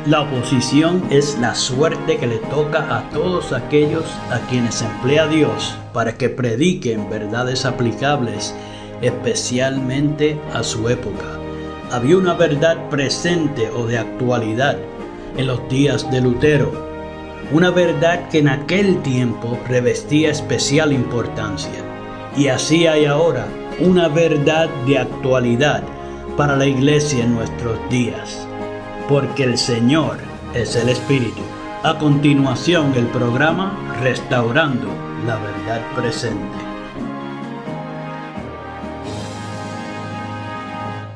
La oposición es la suerte que le toca a todos aquellos a quienes emplea Dios para que prediquen verdades aplicables, especialmente a su época. Había una verdad presente o de actualidad en los días de Lutero, una verdad que en aquel tiempo revestía especial importancia. Y así hay ahora una verdad de actualidad para la iglesia en nuestros días. Porque el Señor es el Espíritu. A continuación, el programa Restaurando la Verdad Presente.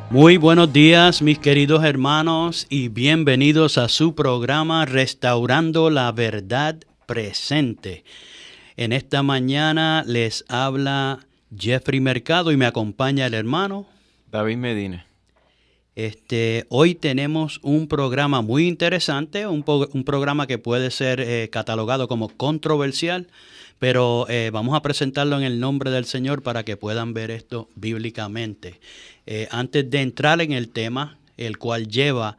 Muy buenos días, mis queridos hermanos, y bienvenidos a su programa Restaurando la Verdad Presente. En esta mañana les habla Jeffrey Mercado y me acompaña el hermano David Medina. Hoy tenemos un programa muy interesante, un programa que puede ser catalogado como controversial, pero vamos a presentarlo en el nombre del Señor para que puedan ver esto bíblicamente. Antes de entrar en el tema, el cual lleva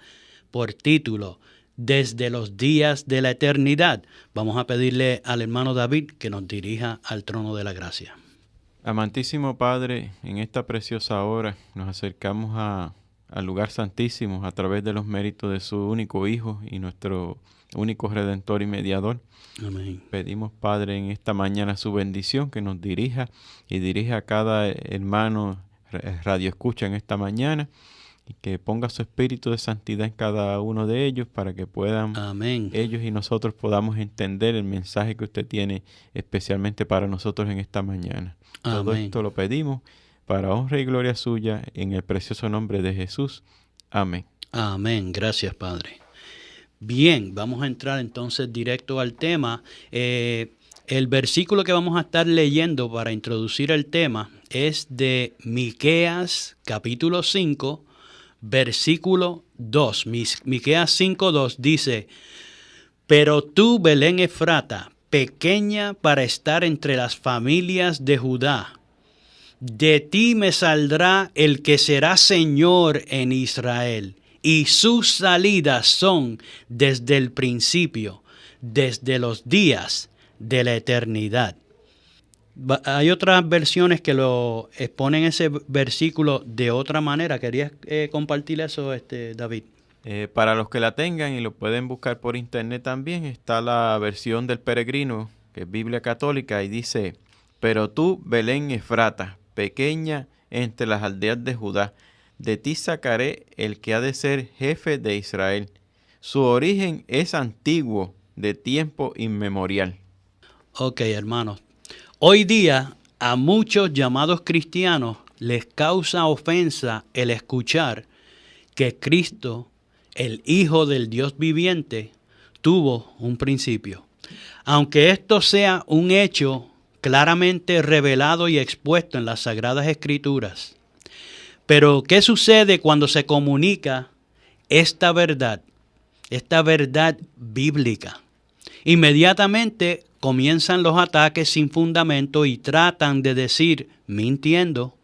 por título Desde los días de la eternidad, vamos a pedirle al hermano David que nos dirija al trono de la gracia. Amantísimo Padre, en esta preciosa hora nos acercamos al lugar santísimo a través de los méritos de su único Hijo y nuestro único Redentor y Mediador. Amén. Pedimos, Padre, en esta mañana su bendición, que nos dirija y dirija a cada hermano radio escucha en esta mañana, y que ponga su espíritu de santidad en cada uno de ellos para que puedan Amén. ellos y nosotros podamos entender el mensaje que usted tiene especialmente para nosotros en esta mañana. Amén. Todo esto lo pedimos para honra y gloria suya, en el precioso nombre de Jesús. Amén. Amén. Gracias, Padre. Bien, vamos a entrar entonces directo al tema. El versículo que vamos a estar leyendo para introducir el tema es de Miqueas capítulo 5, versículo 2. Miqueas 5:2 dice: Pero tú, Belén Efrata, pequeña para estar entre las familias de Judá, de ti me saldrá el que será Señor en Israel, y sus salidas son desde el principio, desde los días de la eternidad. Hay otras versiones que lo exponen ese versículo de otra manera. ¿Querías compartir eso, David? Para los que la tengan y lo pueden buscar por internet también, está la versión del Peregrino, que es Biblia Católica, y dice: Pero tú, Belén Efrata, pequeña entre las aldeas de Judá, de ti sacaré el que ha de ser jefe de Israel. Su origen es antiguo, de tiempo inmemorial. Ok, hermanos. Hoy día a muchos llamados cristianos les causa ofensa el escuchar que Cristo, el Hijo del Dios viviente, tuvo un principio. Aunque esto sea un hecho claramente revelado y expuesto en las Sagradas Escrituras. Pero, ¿qué sucede cuando se comunica esta verdad bíblica? Inmediatamente comienzan los ataques sin fundamento y tratan de decir, mintiendo,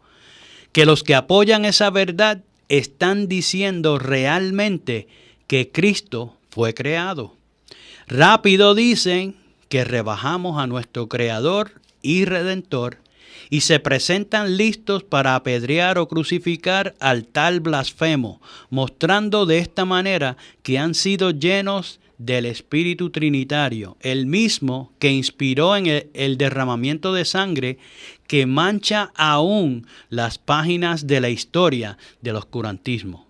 que los que apoyan esa verdad están diciendo realmente que Cristo fue creado. Rápido dicen que rebajamos a nuestro Creador y Redentor y se presentan listos para apedrear o crucificar al tal blasfemo, mostrando de esta manera que han sido llenos del Espíritu Trinitario, el mismo que inspiró en el derramamiento de sangre que mancha aún las páginas de la historia del oscurantismo.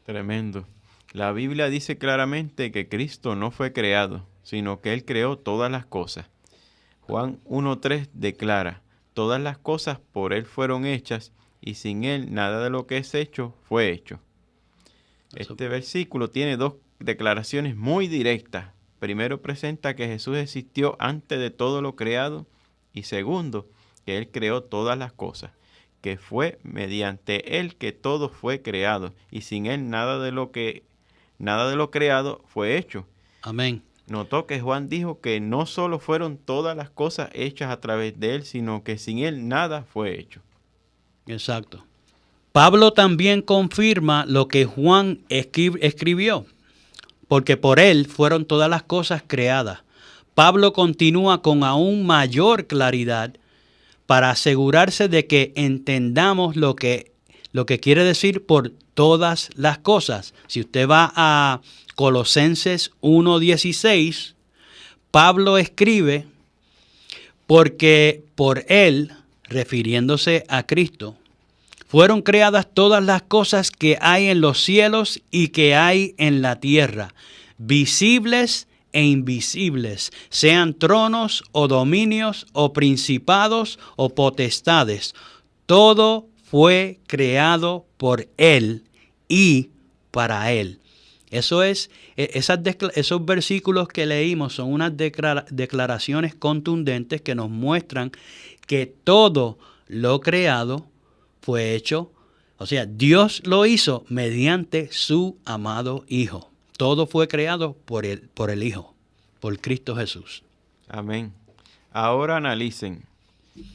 Tremendo. La Biblia dice claramente que Cristo no fue creado, sino que Él creó todas las cosas. Juan 1:3 declara: Todas las cosas por Él fueron hechas, y sin Él nada de lo que es hecho fue hecho. Este versículo tiene dos declaraciones muy directas. Primero, presenta que Jesús existió antes de todo lo creado, y segundo, que Él creó todas las cosas, que fue mediante Él que todo fue creado, y sin Él nada de lo creado fue hecho. Amén. Notó que Juan dijo que no solo fueron todas las cosas hechas a través de Él, sino que sin Él nada fue hecho. Exacto. Pablo también confirma lo que Juan escribió. porque por Él fueron todas las cosas creadas. Pablo continúa con aún mayor claridad para asegurarse de que entendamos lo que quiere decir por todas las cosas. Si usted va a Colosenses 1:16, Pablo escribe, porque por Él, refiriéndose a Cristo, fueron creadas todas las cosas que hay en los cielos y que hay en la tierra, visibles e invisibles, sean tronos o dominios o principados o potestades. Todo fue creado por Él y para Él. Eso es, esos versículos que leímos son unas declaraciones contundentes que nos muestran que todo lo creado fue hecho, o sea, Dios lo hizo mediante su amado Hijo. Todo fue creado por el Hijo, por Cristo Jesús. Amén. Ahora analicen.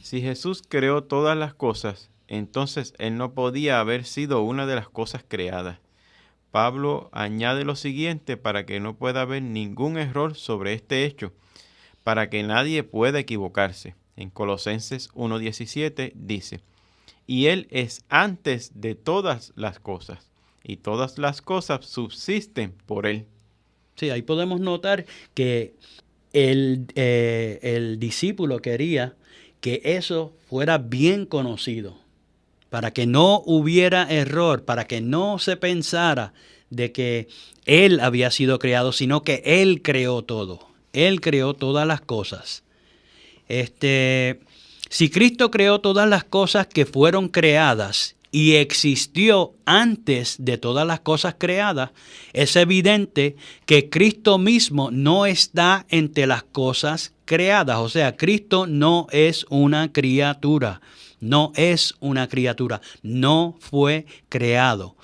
Si Jesús creó todas las cosas, entonces Él no podía haber sido una de las cosas creadas. Pablo añade lo siguiente para que no pueda haber ningún error sobre este hecho, para que nadie pueda equivocarse. En Colosenses 1:17 dice, y Él es antes de todas las cosas, y todas las cosas subsisten por Él. Sí, ahí podemos notar que el discípulo quería que eso fuera bien conocido, para que no hubiera error, para que no se pensara de que Él había sido creado, sino que Él creó todo. Él creó todas las cosas. Si Cristo creó todas las cosas que fueron creadas y existió antes de todas las cosas creadas, es evidente que Cristo mismo no está entre las cosas creadas. O sea, Cristo no es una criatura. No es una criatura. No fue creado.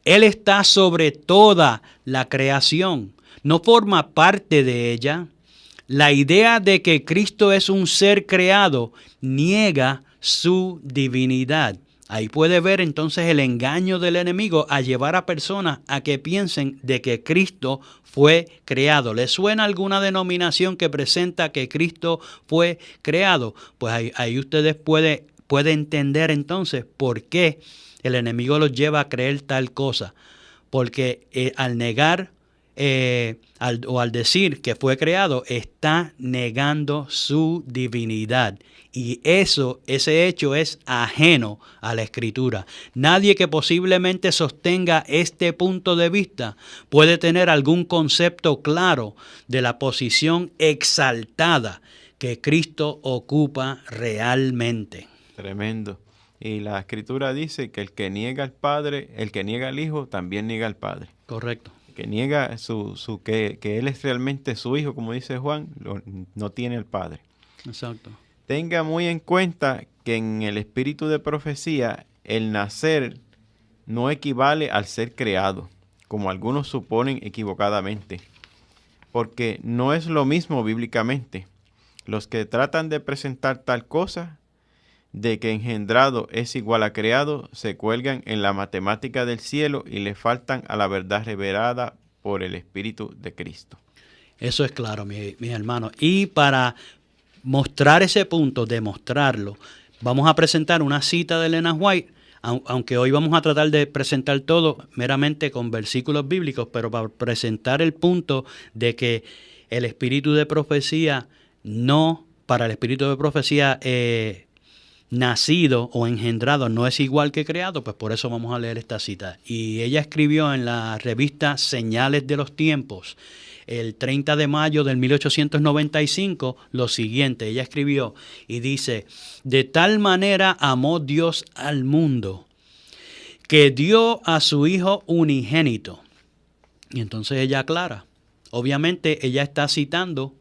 Él está sobre toda la creación. No forma parte de ella. La idea de que Cristo es un ser creado niega su divinidad. Ahí puede ver entonces el engaño del enemigo a llevar a personas a que piensen de que Cristo fue creado. ¿Les suena alguna denominación que presenta que Cristo fue creado? Pues ahí ustedes pueden entender entonces por qué el enemigo los lleva a creer tal cosa. Porque al negar al decir que fue creado, está negando su divinidad. Y ese hecho es ajeno a la Escritura. Nadie que posiblemente sostenga este punto de vista puede tener algún concepto claro de la posición exaltada que Cristo ocupa realmente. Tremendo. Y la Escritura dice que el que niega al Padre, el que niega al Hijo, también niega al Padre. Correcto. Que niega que Él es realmente su Hijo, como dice Juan, no tiene al Padre. Exacto. Tenga muy en cuenta que en el espíritu de profecía, el nacer no equivale al ser creado, como algunos suponen equivocadamente, porque no es lo mismo bíblicamente. Los que tratan de presentar tal cosa, de que engendrado es igual a creado, se cuelgan en la matemática del cielo y le faltan a la verdad revelada por el Espíritu de Cristo. Eso es claro, mis hermanos. Y para mostrar ese punto, demostrarlo, vamos a presentar una cita de Elena White, aunque hoy vamos a tratar de presentar todo meramente con versículos bíblicos, pero para presentar el punto de que el espíritu de profecía para el espíritu de profecía nacido o engendrado no es igual que creado, pues por eso vamos a leer esta cita. Y ella escribió en la revista Señales de los Tiempos, el 30 de mayo del 1895, lo siguiente. Ella escribió y dice: de tal manera amó Dios al mundo, que dio a su Hijo unigénito. Y entonces ella aclara. Obviamente ella está citando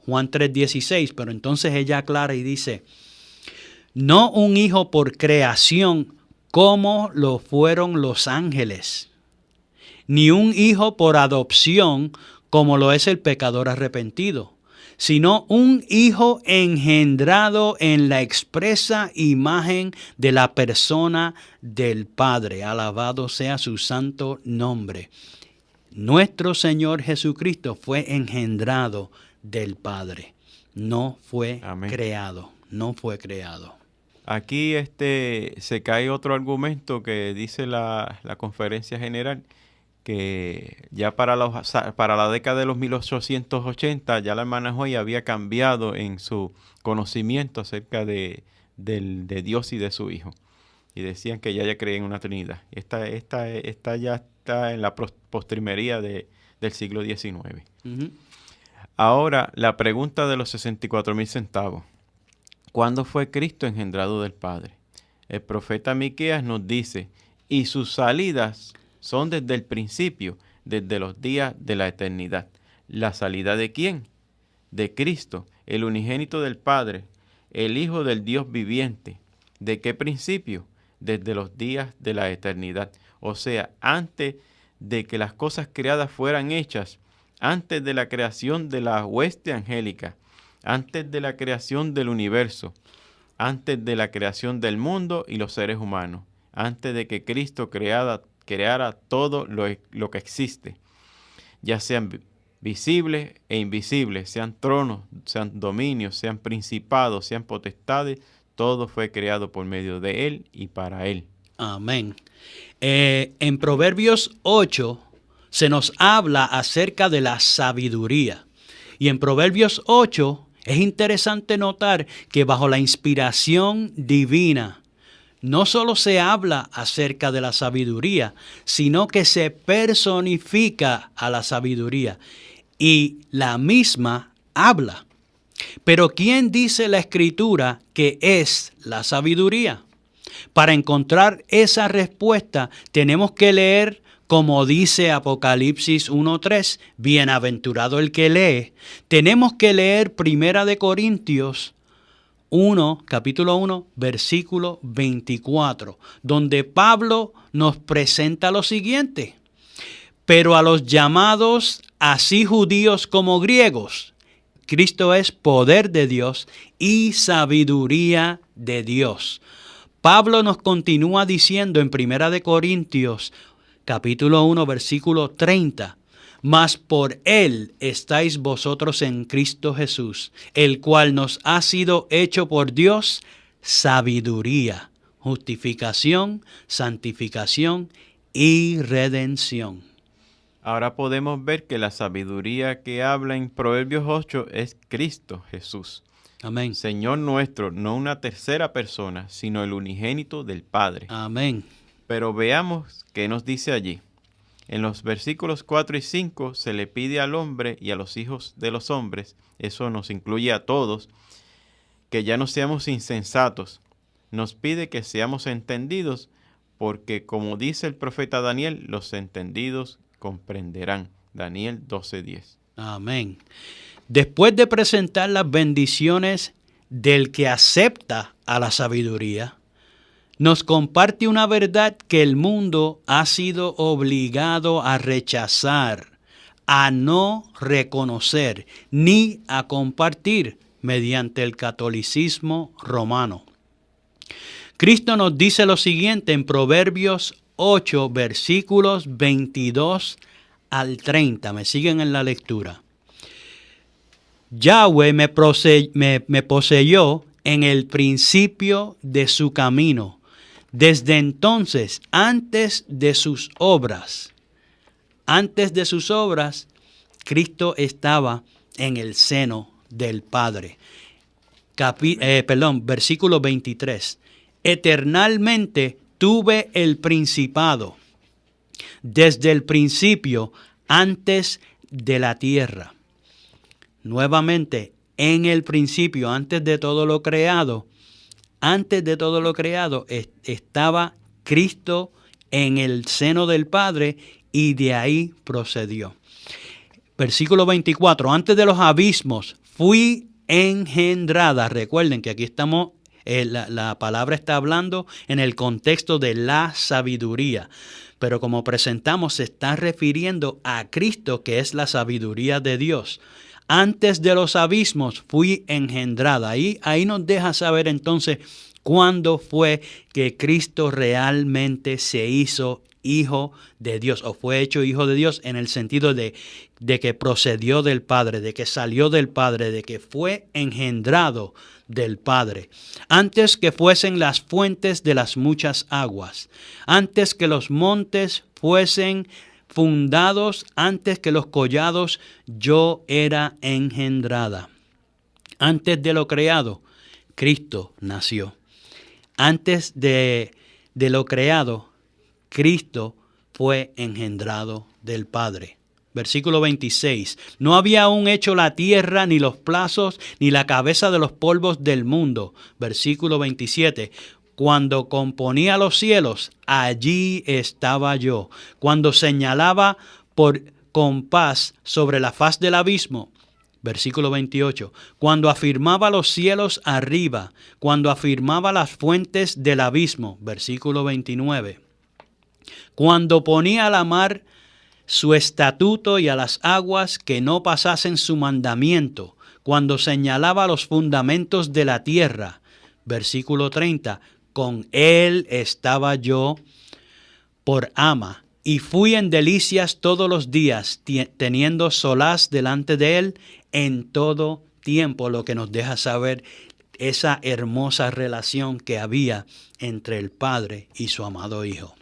Juan 3:16, pero entonces ella aclara y dice: no un hijo por creación como lo fueron los ángeles, ni un hijo por adopción como lo es el pecador arrepentido, sino un hijo engendrado en la expresa imagen de la persona del Padre. Alabado sea su santo nombre. Nuestro Señor Jesucristo fue engendrado del Padre. No fue Amén. creado. No fue creado. Aquí se cae otro argumento que dice la Conferencia General, que ya para la década de los 1880 ya la hermana Joy había cambiado en su conocimiento acerca de Dios y de su Hijo. Y decían que ya creían en una Trinidad. Esta ya está en la postrimería del siglo XIX. Uh-huh. Ahora, la pregunta de los 64,000 centavos. ¿Cuándo fue Cristo engendrado del Padre? El profeta Miqueas nos dice, y sus salidas son desde el principio, desde los días de la eternidad. ¿La salida de quién? De Cristo, el unigénito del Padre, el Hijo del Dios viviente. ¿De qué principio? Desde los días de la eternidad. O sea, antes de que las cosas creadas fueran hechas, antes de la creación de la hueste angélica, antes de la creación del universo, antes de la creación del mundo y los seres humanos, antes de que Cristo creara todo lo que existe, ya sean visibles e invisibles, sean tronos, sean dominios, sean principados, sean potestades, todo fue creado por medio de Él y para Él. Amén. En Proverbios 8 se nos habla acerca de la sabiduría. Y en Proverbios 8 es interesante notar que bajo la inspiración divina no solo se habla acerca de la sabiduría, sino que se personifica a la sabiduría y la misma habla. Pero ¿quién dice la Escritura que es la sabiduría? Para encontrar esa respuesta tenemos que leer como dice Apocalipsis 1:3, bienaventurado el que lee. Tenemos que leer 1 Corintios 1, capítulo 1, versículo 24, donde Pablo nos presenta lo siguiente. Pero a los llamados, así judíos como griegos, Cristo es poder de Dios y sabiduría de Dios. Pablo nos continúa diciendo en 1 Corintios capítulo 1, versículo 30. Mas por Él estáis vosotros en Cristo Jesús, el cual nos ha sido hecho por Dios sabiduría, justificación, santificación y redención. Ahora podemos ver que la sabiduría que habla en Proverbios 8 es Cristo Jesús. Amén. Señor nuestro, no una tercera persona, sino el unigénito del Padre. Amén. Pero veamos qué nos dice allí. En los versículos 4 y 5 se le pide al hombre y a los hijos de los hombres, eso nos incluye a todos, que ya no seamos insensatos. Nos pide que seamos entendidos, porque como dice el profeta Daniel, los entendidos comprenderán. Daniel 12:10. Amén. Después de presentar las bendiciones del que acepta a la sabiduría, nos comparte una verdad que el mundo ha sido obligado a rechazar, a no reconocer, ni a compartir mediante el catolicismo romano. Cristo nos dice lo siguiente en Proverbios 8, versículos 22 al 30. Me siguen en la lectura. Yahweh me poseyó en el principio de su camino. Desde entonces, antes de sus obras, Cristo estaba en el seno del Padre. Versículo 23. Eternalmente tuve el principado, desde el principio, antes de la tierra. Nuevamente, en el principio, antes de todo lo creado, estaba Cristo en el seno del Padre y de ahí procedió. Versículo 24, antes de los abismos fui engendrada. Recuerden que aquí estamos, la palabra está hablando en el contexto de la sabiduría. Pero como presentamos, se está refiriendo a Cristo, que es la sabiduría de Dios. Antes de los abismos fui engendrada. Ahí nos deja saber entonces cuándo fue que Cristo realmente se hizo hijo de Dios, o fue hecho hijo de Dios en el sentido de que procedió del Padre, de que salió del Padre, de que fue engendrado del Padre. Antes que fuesen las fuentes de las muchas aguas, antes que los montes fuesen fundados, antes que los collados, yo era engendrada. Antes de lo creado, Cristo nació. Antes de lo creado, Cristo fue engendrado del Padre. Versículo 26. No había aún hecho la tierra, ni los plazos, ni la cabeza de los polvos del mundo. Versículo 27. Cuando componía los cielos, allí estaba yo. Cuando señalaba por compás sobre la faz del abismo. Versículo 28. Cuando afirmaba los cielos arriba, cuando afirmaba las fuentes del abismo. Versículo 29. Cuando ponía a la mar su estatuto y a las aguas que no pasasen su mandamiento, cuando señalaba los fundamentos de la tierra. Versículo 30. Con él estaba yo por ama, y fui en delicias todos los días, teniendo solaz delante de él en todo tiempo, lo que nos deja saber esa hermosa relación que había entre el Padre y su amado Hijo.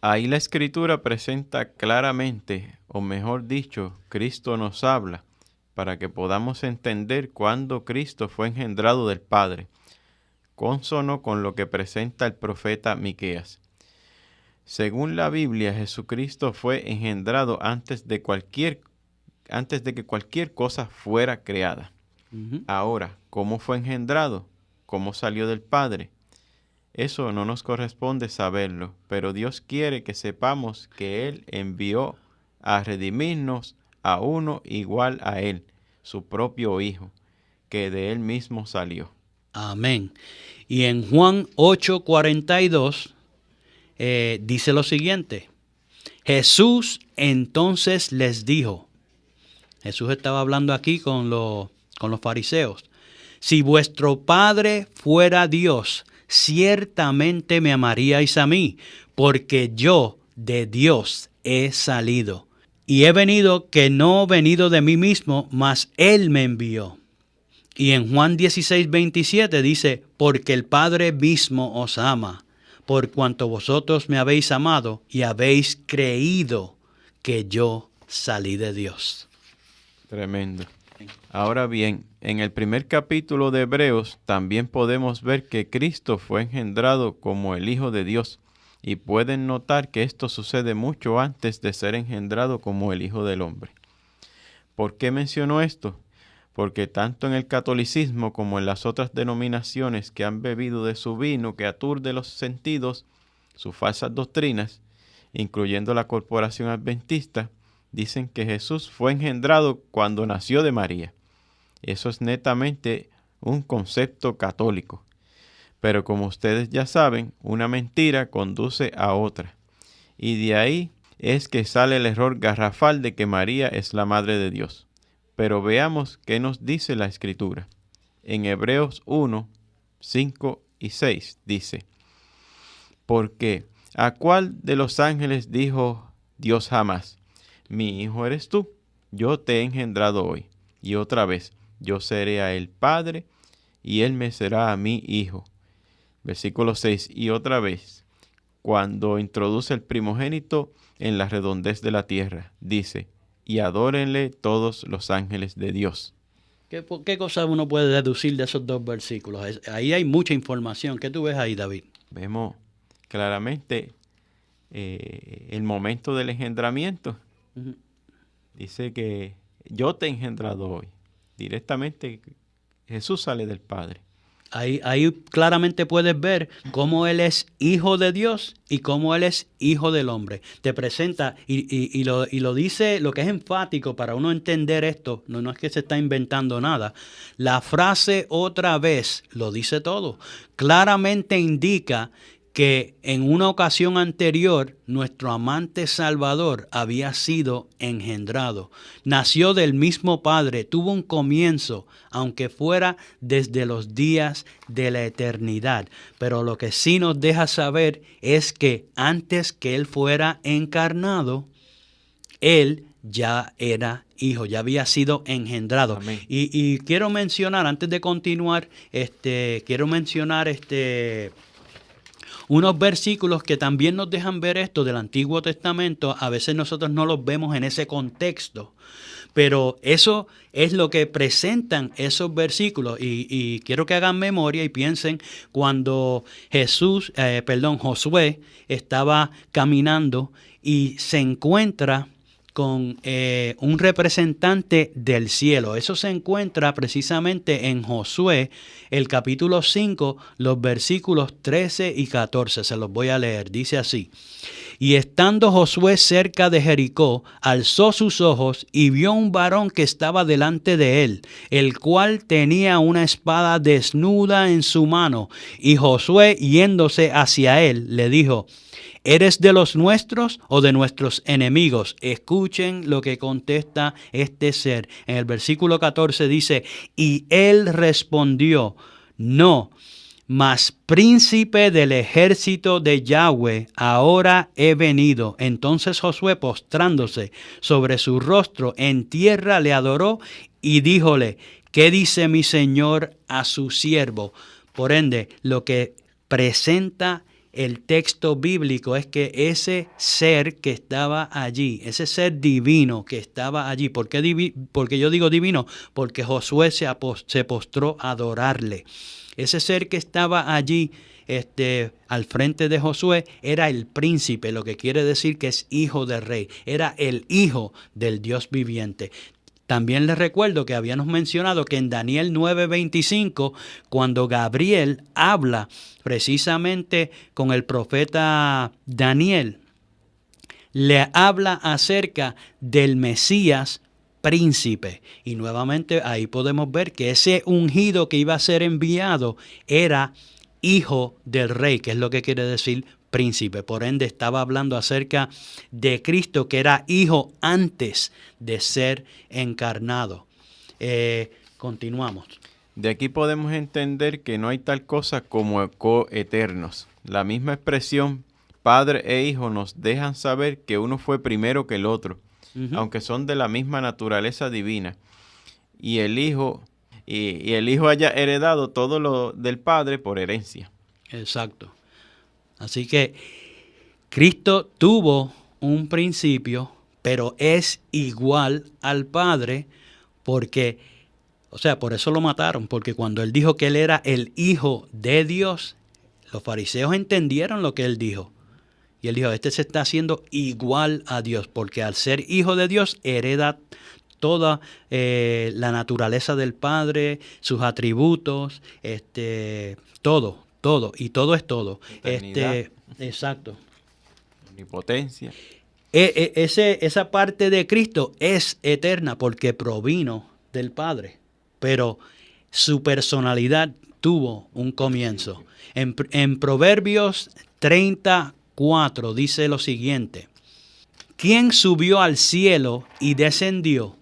Ahí la Escritura presenta claramente, o mejor dicho, Cristo nos habla, para que podamos entender cuándo Cristo fue engendrado del Padre, cónsono con lo que presenta el profeta Miqueas. Según la Biblia, Jesucristo fue engendrado antes de que cualquier cosa fuera creada. Ahora, ¿cómo fue engendrado? ¿Cómo salió del Padre? Eso no nos corresponde saberlo, pero Dios quiere que sepamos que Él envió a redimirnos a uno igual a Él, su propio Hijo, que de Él mismo salió. Amén. Y en Juan 8:42 dice lo siguiente. Jesús entonces les dijo, Jesús estaba hablando aquí con los fariseos, si vuestro Padre fuera Dios, ciertamente me amaríais a mí, porque yo de Dios he salido. Y he venido que no he venido de mí mismo, mas Él me envió. Y en Juan 16:27 dice, porque el Padre mismo os ama, por cuanto vosotros me habéis amado y habéis creído que yo salí de Dios. Tremendo. Ahora bien, en el primer capítulo de Hebreos también podemos ver que Cristo fue engendrado como el Hijo de Dios, y pueden notar que esto sucede mucho antes de ser engendrado como el Hijo del Hombre. ¿Por qué menciono esto? Porque tanto en el catolicismo como en las otras denominaciones que han bebido de su vino que aturde los sentidos, sus falsas doctrinas, incluyendo la Corporación Adventista, dicen que Jesús fue engendrado cuando nació de María. Eso es netamente un concepto católico. Pero como ustedes ya saben, una mentira conduce a otra. Y de ahí es que sale el error garrafal de que María es la Madre de Dios. Pero veamos qué nos dice la Escritura. En Hebreos 1, 5 y 6 dice, porque ¿a cuál de los ángeles dijo Dios jamás? Mi hijo eres tú, yo te he engendrado hoy. Y otra vez, yo seré a él padre, y él me será a mí hijo. Versículo 6, y otra vez, cuando introduce el primogénito en la redondez de la tierra, dice, y adórenle todos los ángeles de Dios. ¿Qué cosa uno puede deducir de esos dos versículos? Ahí hay mucha información. ¿Qué tú ves ahí, David? Vemos claramente el momento del engendramiento. Dice que yo te he engendrado hoy. Directamente Jesús sale del Padre. Ahí claramente puedes ver cómo Él es hijo de Dios y cómo Él es hijo del hombre. Te presenta y lo dice, lo que es enfático para uno entender esto, no es que se está inventando nada. La frase otra vez lo dice todo. Claramente indica que en una ocasión anterior nuestro amante Salvador había sido engendrado. Nació del mismo Padre, tuvo un comienzo, aunque fuera desde los días de la eternidad. Pero lo que sí nos deja saber es que antes que Él fuera encarnado, Él ya era hijo, ya había sido engendrado. Amén. Y quiero mencionar, antes de continuar, unos versículos que también nos dejan ver esto del Antiguo Testamento. A veces nosotros no los vemos en ese contexto, pero eso es lo que presentan esos versículos. Y quiero que hagan memoria y piensen cuando Josué estaba caminando y se encuentra con un representante del cielo. Eso se encuentra precisamente en Josué, el capítulo 5, los versículos 13 y 14. Se los voy a leer. Dice así: Y estando Josué cerca de Jericó, alzó sus ojos y vio un varón que estaba delante de él, el cual tenía una espada desnuda en su mano. Y Josué, yéndose hacia él, le dijo: ¿Eres de los nuestros o de nuestros enemigos? Escuchen lo que contesta este ser. En el versículo 14 dice: Y él respondió: No, mas príncipe del ejército de Yahweh, ahora he venido. Entonces Josué, postrándose sobre su rostro en tierra, le adoró y díjole: ¿Qué dice mi señor a su siervo? Por ende, lo que presenta el texto bíblico es que ese ser que estaba allí, ese ser divino que estaba allí, ¿por qué yo digo divino? Porque Josué se postró a adorarle. Ese ser que estaba allí al frente de Josué era el príncipe, lo que quiere decir que es hijo del rey, era el hijo del Dios viviente. También les recuerdo que habíamos mencionado que en Daniel 9:25, cuando Gabriel habla precisamente con el profeta Daniel, le habla acerca del Mesías príncipe. Y nuevamente ahí podemos ver que ese ungido que iba a ser enviado era hijo del rey, que es lo que quiere decir príncipe. Por ende, estaba hablando acerca de Cristo, que era hijo antes de ser encarnado. Continuamos. De aquí podemos entender que no hay tal cosa como coeternos. La misma expresión padre e hijo nos dejan saber que uno fue primero que el otro, aunque son de la misma naturaleza divina. Y el hijo haya heredado todo lo del padre por herencia. Exacto. Así que Cristo tuvo un principio, pero es igual al Padre porque, por eso lo mataron, porque cuando él dijo que él era el Hijo de Dios, los fariseos entendieron lo que él dijo. Y él dijo: este se está haciendo igual a Dios, porque al ser hijo de Dios hereda toda la naturaleza del Padre, sus atributos, todo, y todo es todo. Exacto. Omnipotencia. Esa parte de Cristo es eterna porque provino del Padre, pero su personalidad tuvo un comienzo. En Proverbios 34 dice lo siguiente: ¿Quién subió al cielo y descendió?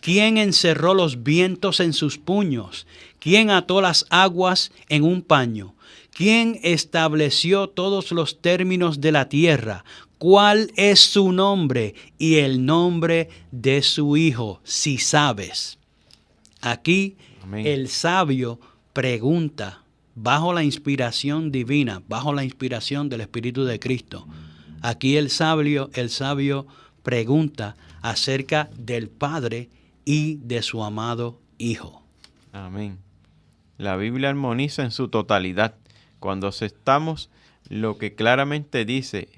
¿Quién encerró los vientos en sus puños? ¿Quién ató las aguas en un paño? ¿Quién estableció todos los términos de la tierra? ¿Cuál es su nombre y el nombre de su hijo, si sabes? Aquí Amén. El sabio pregunta bajo la inspiración divina, bajo la inspiración del Espíritu de Cristo. Aquí el sabio pregunta acerca del Padre y de su amado Hijo. Amén. La Biblia armoniza en su totalidad cuando aceptamos lo que claramente dice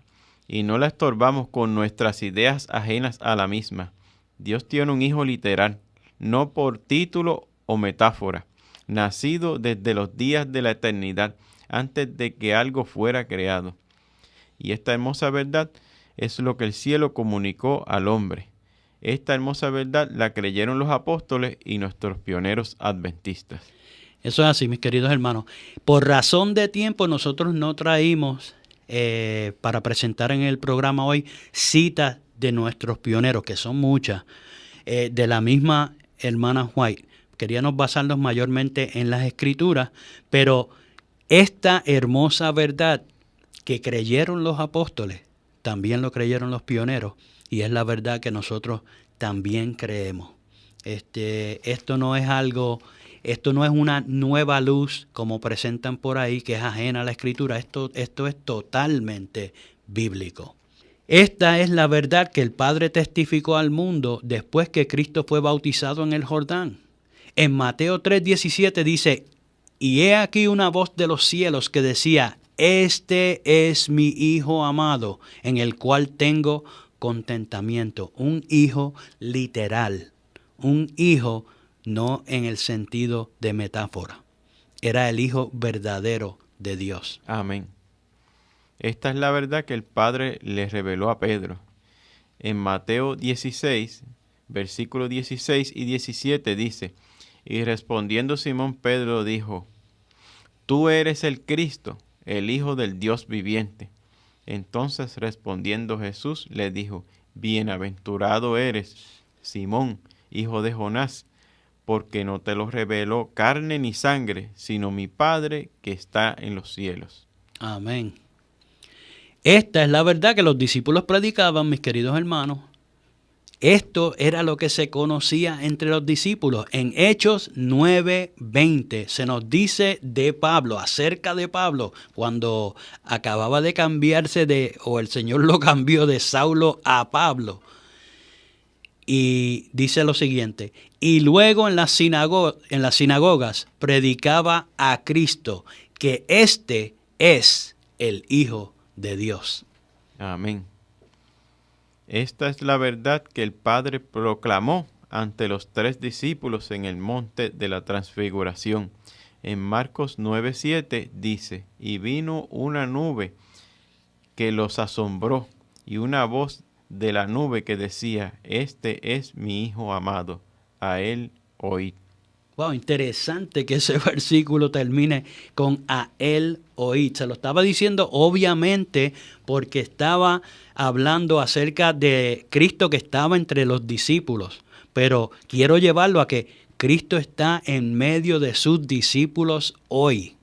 y no la estorbamos con nuestras ideas ajenas a la misma. Dios tiene un hijo literal, no por título o metáfora, nacido desde los días de la eternidad, antes de que algo fuera creado. Y esta hermosa verdad es lo que el cielo comunicó al hombre. Esta hermosa verdad la creyeron los apóstoles y nuestros pioneros adventistas. Eso es así, mis queridos hermanos. Por razón de tiempo, nosotros no traímos para presentar en el programa hoy citas de nuestros pioneros, que son muchas, de la misma hermana White. Queríamos basarnos mayormente en las Escrituras, pero esta hermosa verdad que creyeron los apóstoles, también lo creyeron los pioneros, y es la verdad que nosotros también creemos. Esto no es una nueva luz como presentan por ahí, que es ajena a la Escritura. Esto es totalmente bíblico. Esta es la verdad que el Padre testificó al mundo después que Cristo fue bautizado en el Jordán. En Mateo 3:17 dice, y he aquí una voz de los cielos que decía, este es mi Hijo amado, en el cual tengo contentamiento. Un hijo literal, un hijo no en el sentido de metáfora. Era el Hijo verdadero de Dios. Amén. Esta es la verdad que el Padre le reveló a Pedro. En Mateo 16, versículos 16 y 17 dice, y respondiendo Simón Pedro dijo, tú eres el Cristo, el Hijo del Dios viviente. Entonces respondiendo Jesús le dijo, bienaventurado eres, Simón, hijo de Jonás, porque no te lo reveló carne ni sangre, sino mi Padre que está en los cielos. Amén. Esta es la verdad que los discípulos predicaban, mis queridos hermanos. Esto era lo que se conocía entre los discípulos. En Hechos 9:20 se nos dice de Pablo, acerca de Pablo, cuando acababa de cambiarse o el Señor lo cambió de Saulo a Pablo. Y dice lo siguiente, y luego en las sinagogas predicaba a Cristo, que este es el Hijo de Dios. Amén. Esta es la verdad que el Padre proclamó ante los 3 discípulos en el monte de la transfiguración. En Marcos 9:7 dice, y vino una nube que los asombró, y una voz de la nube que decía, este es mi Hijo amado, a él oíd. Wow, interesante que ese versículo termine con a él oíd. Se lo estaba diciendo obviamente porque estaba hablando acerca de Cristo que estaba entre los discípulos. Pero quiero llevarlo a que Cristo está en medio de sus discípulos hoy.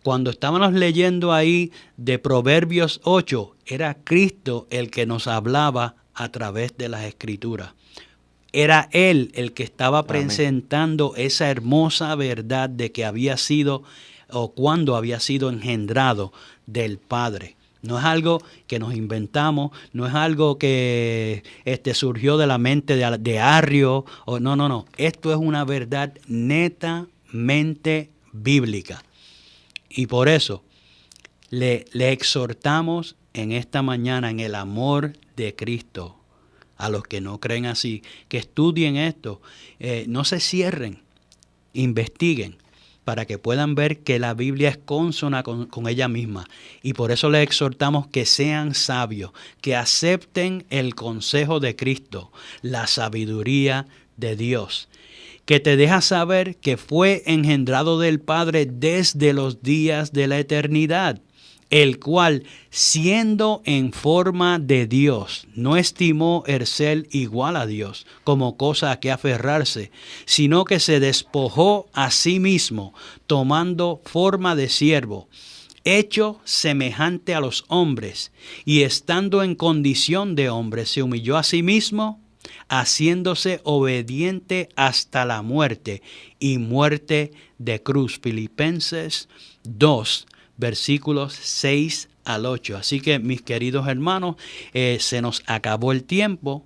Cuando estábamos leyendo ahí de Proverbios 8, era Cristo el que nos hablaba a través de las Escrituras. Era Él el que estaba presentando esa hermosa verdad de que había sido o cuando había sido engendrado del Padre. No es algo que nos inventamos, no es algo que surgió de la mente de Arrio. No. Esto es una verdad netamente bíblica. Y por eso le exhortamos en esta mañana en el amor de Cristo. A los que no creen así, que estudien esto, no se cierren, investiguen para que puedan ver que la Biblia es consona con ella misma. Y por eso les exhortamos que sean sabios, que acepten el consejo de Cristo, la sabiduría de Dios, que te deja saber que fue engendrado del Padre desde los días de la eternidad, el cual, siendo en forma de Dios, no estimó el ser igual a Dios como cosa a que aferrarse, sino que se despojó a sí mismo, tomando forma de siervo, hecho semejante a los hombres, y estando en condición de hombre, se humilló a sí mismo, haciéndose obediente hasta la muerte, y muerte de cruz. Filipenses 2, versículos 6 al 8. Así que, mis queridos hermanos, se nos acabó el tiempo.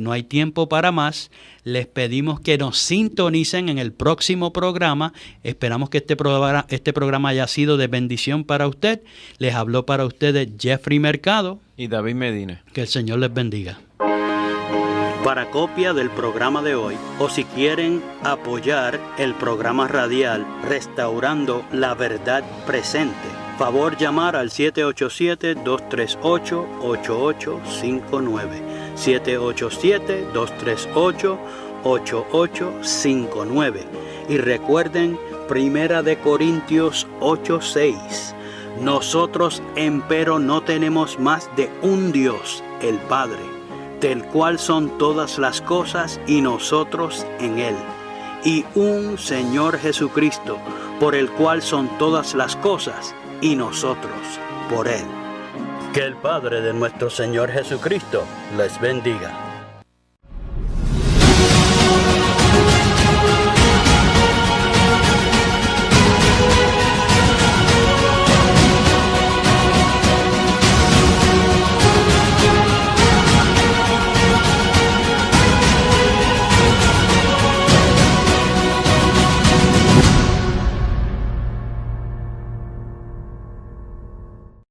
No hay tiempo para más. Les pedimos que nos sintonicen en el próximo programa. Esperamos que este programa haya sido de bendición para usted. Les habló para ustedes Jeffrey Mercado y David Medina. Que el Señor les bendiga. Para copia del programa de hoy, o si quieren apoyar el programa radial Restaurando la Verdad Presente, favor llamar al 787-238-8859. 787-238-8859. Y recuerden Primera de Corintios 8:6. Nosotros, empero, no tenemos más de un Dios, el Padre, del cual son todas las cosas y nosotros en Él, y un Señor Jesucristo, por el cual son todas las cosas y nosotros por Él. Que el Padre de nuestro Señor Jesucristo les bendiga.